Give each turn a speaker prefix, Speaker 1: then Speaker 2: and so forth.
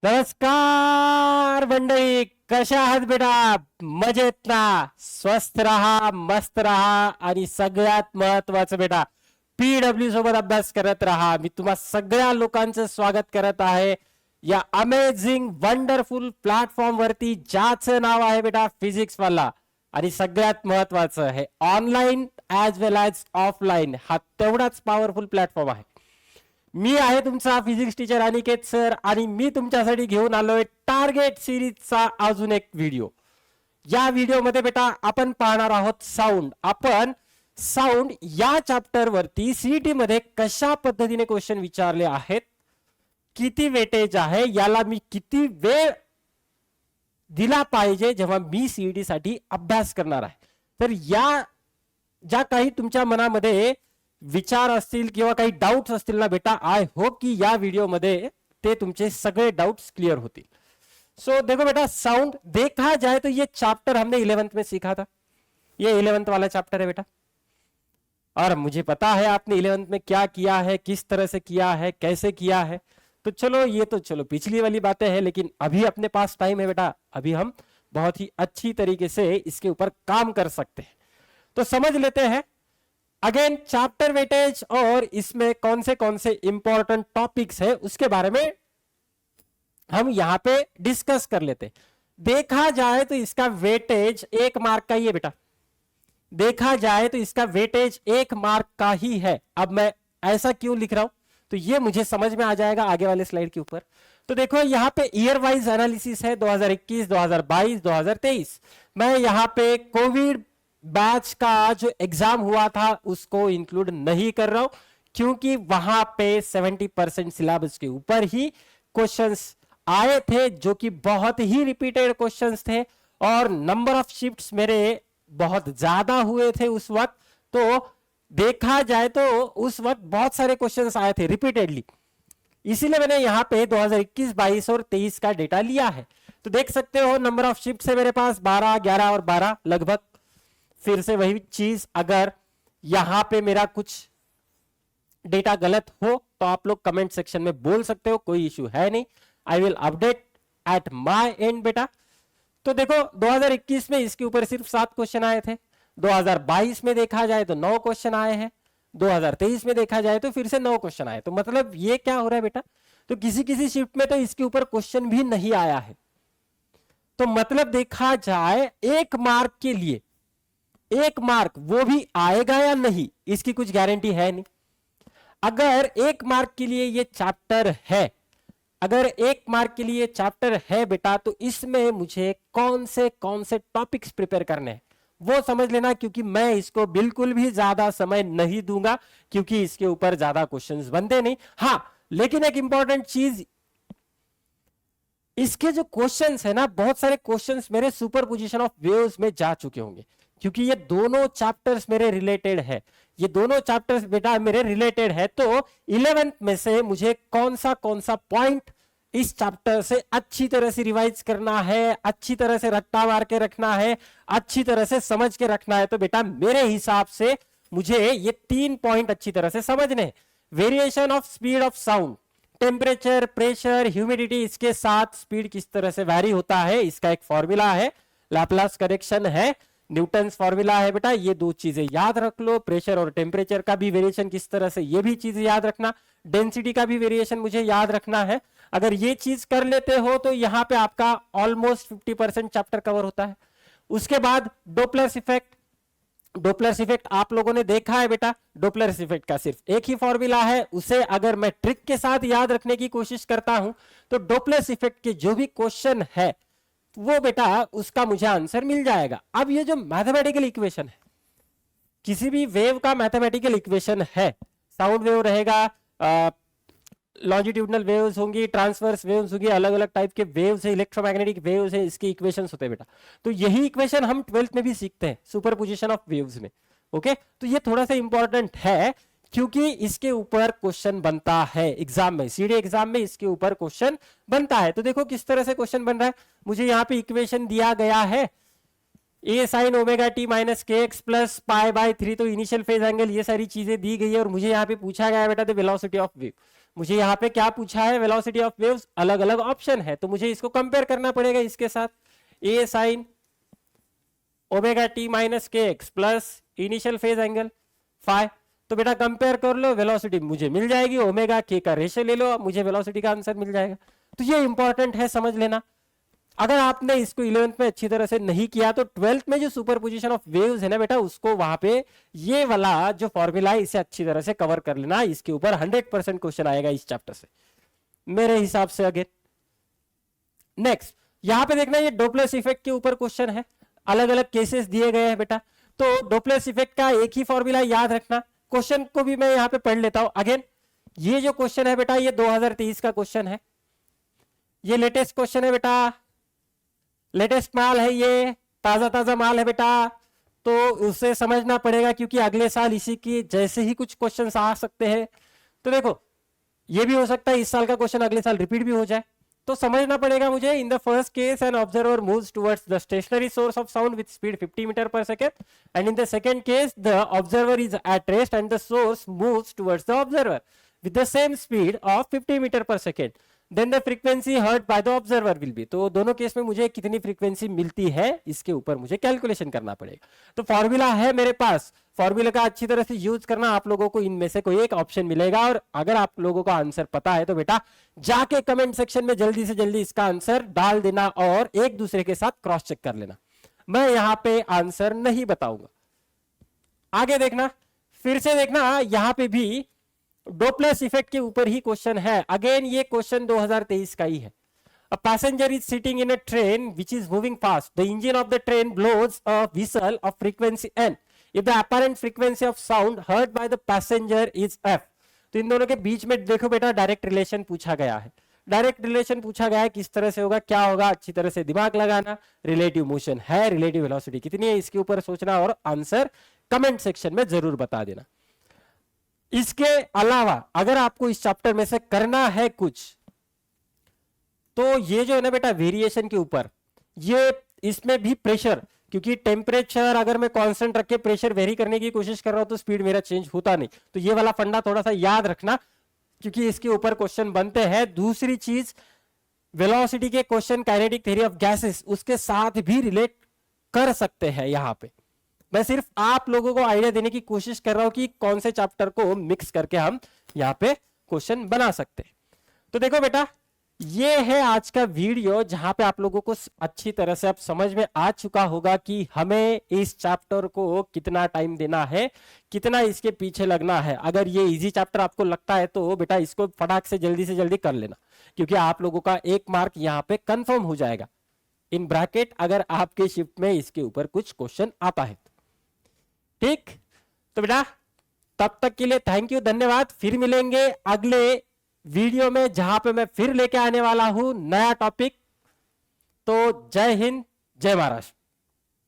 Speaker 1: नमस्कार मंडळी, कशा आहात बेटा? मजेत ना? स्वस्थ रहा, मस्त रहा आणि सगळ्यात महत्वाचं बेटा पीडब्ल्यू सोबत अभ्यास करत रहा. मी तुम्हा सगळ्या लोकांचं स्वागत करत आहे या अमेझिंग वंडरफुल प्लॅटफॉर्म वरती, ज्याचं नाव आहे बेटा फिजिक्स वाला. आणि सगळ्यात महत्वाचं हे online as well as offline, हा तेवढाच पॉवरफुल प्लॅटफॉर्म आहे. मी आहे तुमचा फिजिक्स टीचर अनिकेत सर आणि मी तुमच्यासाठी घेऊन आलोय टार्गेट सिरीजचा अजून एक व्हिडिओ. या व्हिडिओमध्ये बेटा आपण पाहणार आहोत साऊंड. आपण साऊंड या चॅप्टर वरती सीईटी मध्ये कशा पद्धतीने क्वेश्चन विचारले आहेत, किती वेटेज आहे, याला मी किती वेळ दिला पाहिजे जेव्हा मी सीईटी साठी अभ्यास करणार आहे. तर या ज्या काही तुमच्या मनामध्ये विचार असतील किंवा काही डाउट्स असतील ना बेटा, आय होप की या वीडियो मध्ये ते तुमचे सगळे डाउट्स क्लियर होतील. सो देखो बेटा, साउंड देखा जाए तो ये चैप्टर हमने 11th में सीखा था. ये 11th वाला चैप्टर है बेटा. और मुझे पता है आपने 11th में क्या किया है, किस तरह से किया है, कैसे किया है. तो चलो, ये तो चलो पिछली वाली बातें हैं, लेकिन अभी अपने पास टाइम है बेटा. अभी हम बहुत ही अच्छी तरीके से इसके ऊपर काम कर सकते हैं. तो समझ लेते हैं अगेन चैप्टर वेटेज और इसमें कौन से इंपॉर्टेंट टॉपिक्स है उसके बारे में हम यहां पे डिस्कस कर लेते. देखा जाए तो इसका वेटेज 1 मार्क का ही है बेटा. देखा जाए तो इसका वेटेज 1 मार्क का ही है. अब मैं ऐसा क्यों लिख रहा हूं तो ये मुझे समझ में आ जाएगा आगे वाले स्लाइड के ऊपर. तो देखो यहां पे ईयर वाइज एनालिसिस है 2021, 2022, 2023. मैं यहां पे कोविड बैच का जो एग्जाम हुआ था उसको इंक्लूड नहीं कर रहा हूं, क्योंकि वहां पे 70% सिलेबस के ऊपर ही क्वेश्चंस आए थे, जो कि बहुत ही रिपीटेड क्वेश्चंस थे और नंबर ऑफ शिफ्ट्स मेरे बहुत ज्यादा हुए थे उस वक्त. तो देखा जाए तो उस वक्त बहुत सारे क्वेश्चंस आए थे रिपीटेडली, इसीलिए मैंने यहां पे 2021, 22 और 23 का डेटा लिया है. तो देख सकते हो नंबर ऑफ शिफ्ट है मेरे पास 12, 11 और 12 लगभग. फिर से वही चीज, अगर यहां पे मेरा कुछ डेटा गलत हो तो आप लोग कमेंट सेक्शन में बोल सकते हो, कोई इश्यू है नहीं. I will update at my and बेटा. तो देखो 2021 में इसके ऊपर सिर्फ 7 क्वेश्चन आए थे. 2022 में देखा जाए तो 9 क्वेश्चन आए हैं. 2023 में देखा जाए तो फिर से 9 क्वेश्चन आए. तो मतलब ये क्या हो रहा है बेटा, तो किसी किसी शिफ्ट में तो इसके ऊपर क्वेश्चन भी नहीं आया है. तो मतलब देखा जाए 1 मार्क के लिए 1 मार्क वो भी आएगा या नहीं, इसकी कुछ गारंटी है नहीं. अगर 1 मार्क के लिए ये चैप्टर है, अगर 1 मार्क के लिए चैप्टर है बेटा, तो इसमें मुझे कौन से टॉपिक्स प्रिपेयर करने हैं वो समझ लेना, क्योंकि मैं इसको बिल्कुल भी ज्यादा समय नहीं दूंगा, क्योंकि इसके ऊपर ज्यादा क्वेश्चंस बनते नहीं. हाँ, लेकिन एक इंपॉर्टेंट चीज, इसके जो क्वेश्चंस है ना, बहुत सारे क्वेश्चंस मेरे सुपरपोजिशन ऑफ वेव्स में जा चुके होंगे, क्योंकि ये दोनों चैप्टर्स मेरे रिलेटेड है. ये दोनों चैप्टर्स बेटा मेरे रिलेटेड है. तो 11th में से मुझे कौन सा पॉइंट इस चैप्टर से अच्छी तरह से रिवाइज करना है, अच्छी तरह से रट्टा मार के रखना है, अच्छी तरह से समझ के रखना है. तो बेटा मेरे हिसाब से मुझे ये 3 पॉइंट अच्छी तरह से समझने हैं. Variation of speed of sound, temperature, pressure, humidity, इसके साथ स्पीड किस तरह से वैरी होता है, इसका एक फॉर्मूला है, लैप्लास करेक्शन है, न्यूटन्स फॉर्मूला है बेटा. ये 2 चीजें याद रख लो. प्रेशर और टेम्परेचर का भी वेरिएशन किस तरह से, ये भी चीजें याद रखना. डेंसिटी का भी वेरिएशन मुझे याद रखना है. अगर ये चीज कर लेते हो तो यहां पे आपका ऑलमोस्ट 50% चैप्टर कवर होता है. उसके बाद डोपलर्स इफेक्ट. डोपलर्स इफेक्ट आप लोगों ने देखा है बेटा. डोपलर्स इफेक्ट का सिर्फ एक ही फॉर्मूला है, उसे अगर मैं ट्रिक के साथ याद रखने की कोशिश करता हूं तो डोपलर्स इफेक्ट के जो भी क्वेश्चन है वो बेटा उसका मुझे आंसर मिल जाएगा. अब ये जो मैथमेटिकल इक्वेशन है, किसी भी वेव का मैथमेटिकल इक्वेशन है, साउंड वेव रहेगा, लॉन्जिट्यूडनल वेव्स होंगी, ट्रांसवर्स वेव्स होंगी, अलग अलग टाइप के वेव्स है, इलेक्ट्रोमैग्नेटिक वेव्स है, इसके इक्वेशंस होते हैं बेटा. तो यही इक्वेशन हम 12th में भी सीखते हैं सुपरपोजिशन ऑफ वेव्स में. ओके, तो ये थोड़ा सा इंपॉर्टेंट है, क्योंकि इसके ऊपर क्वेश्चन बनता है एग्जाम में, सीडे एग्जाम में इसके ऊपर क्वेश्चन बनता है. तो देखो किस तरह से क्वेश्चन बन रहा है. मुझे यहाँ पे इक्वेशन दिया गया है ए sine omega T minus K X plus pi by 3. तो इनिशियल फेज एंगल, ये सारी चीजें दी गई है और मुझे यहाँ पे पूछा गया है बेटा द वेलोसिटी ऑफ वेव. मुझे यहाँ पे क्या पूछा है, वेलोसिटी ऑफ वेव्स, अलग अलग ऑप्शन है, तो मुझे इसको कंपेयर करना पड़ेगा इसके साथ। A sine omega T minus K X plus initial phase angle phi, तो बेटा कंपेयर कर लो, वेलोसिटी मुझे मिल जाएगी, ओमेगा के का रेशियो ले लो, मुझे वेलोसिटी का आंसर मिल जाएगा। तो ये इंपॉर्टेंट है, समझ लेना। अगर आपने इसको 11th में अच्छी तरह से नहीं किया तो 12th में जो सुपरपोजिशन ऑफ वेव्स है ना बेटा, उसको वहां पे ये वाला जो फॉर्मूला है इसे अच्छी तरह से कवर कर लेना। इसके ऊपर 100% क्वेश्चन आएगा इस चैप्टर से, मेरे हिसाब से। अगेन नेक्स्ट यहां पे देखना, ये डोपलर इफेक्ट के ऊपर क्वेश्चन है, अलग अलग केसेस दिए गए हैं बेटा। तो डोपलर इफेक्ट का एक ही फॉर्मूला याद रखना। क्वेश्चन को भी मैं यहां पे पढ़ लेता हूं। अगेन ये जो क्वेश्चन है बेटा, ये 2023 का क्वेश्चन है, ये लेटेस्ट क्वेश्चन है बेटा, लेटेस्ट माल है, ये ताजा ताजा माल है बेटा, तो उसे समझना पड़ेगा क्योंकि अगले साल इसी की जैसे ही कुछ क्वेश्चंस आ सकते हैं। तो देखो ये भी हो सकता है इस साल का क्वेश्चन अगले साल रिपीट भी हो जाए, तो समझना पड़ेगा मुझे। In the first case an observer moves towards the stationary source of sound with speed 50 metre per second, and in the second case the observer is at rest and the source moves towards the observer with the same speed of 50 metre per second, then the frequency heard by the observer will be. तो दोनों case में मुझे कितनी frequency मिलती है इसके ऊपर मुझे कैलकुलेशन करना पड़ेगा। तो फॉर्मूला है मेरे पास, फॉर्मूला का अच्छी तरह से यूज करना। आप लोगों को इनमें से कोई एक ऑप्शन मिलेगा, और अगर आप लोगों को आंसर पता है तो बेटा जाके कमेंट सेक्शन में जल्दी से जल्दी इसका आंसर डाल देना और एक दूसरे के साथ क्रॉस चेक कर लेना। मैं यहां पे आंसर नहीं बताऊंगा। आगे देखना, फिर से देखना, यहां पे भी डोपलर इफेक्ट के ऊपर ही क्वेश्चन है। अगेन ये क्वेश्चन 2023 का ही है। A passenger is sitting in a train which is moving fast. The engine of the train blows a whistle of frequency n. If the apparent frequency of sound heard by the passenger is f. तो इन दोनों के बीच में देखो बेटा direct relation पूछा गया है। Direct relation पूछा गया है, किस तरह से होगा, क्या होगा, अच्छी तरह से दिमाग लगाना। रिलेटिव मोशन है, रिलेटिव वेलोसिटी कितनी है, इसके ऊपर सोचना और आंसर कमेंट सेक्शन में जरूर बता देना। इसके अलावा अगर आपको इस चैप्टर में से करना है कुछ, तो ये जो है ना बेटा वेरिएशन के ऊपर, ये इसमें भी प्रेशर, क्योंकि टेम्परेचर अगर मैं कांस्टेंट रख के प्रेशर वेरी करने की कोशिश कर रहा हूं तो स्पीड मेरा चेंज होता नहीं। तो ये वाला फंडा थोड़ा सा याद रखना, क्योंकि इसके ऊपर क्वेश्चन बनते हैं। दूसरी चीज, वेलोसिटी के question kinetic theory of gases उसके साथ भी रिलेट कर सकते हैं। यहां पे मैं सिर्फ आप लोगों को आइडिया देने की कोशिश कर रहा हूं कि कौन से चैप्टर को मिक्स करके हम यहाँ पे क्वेश्चन बना सकते हैं। तो देखो बेटा, ये है आज का वीडियो, जहां पे आप लोगों को अच्छी तरह से अब समझ में आ चुका होगा कि हमें इस चैप्टर को कितना टाइम देना है, कितना इसके पीछे लगना है। अगर ये इजी चैप्टर आपको लगता है तो बेटा इसको फटाक से जल्दी कर लेना, क्योंकि आप लोगों का 1 मार्क यहाँ पे कंफर्म हो जाएगा इन ब्रैकेट, अगर आपके शिफ्ट में इसके ऊपर कुछ क्वेश्चन आता है। ठीक, तो बेटा तब तक के लिए थैंक यू, धन्यवाद। फिर मिलेंगे अगले वीडियो में, जहां पे मैं फिर लेके आने वाला हूं नया टॉपिक। तो जय हिंद, जय महाराष्ट्र।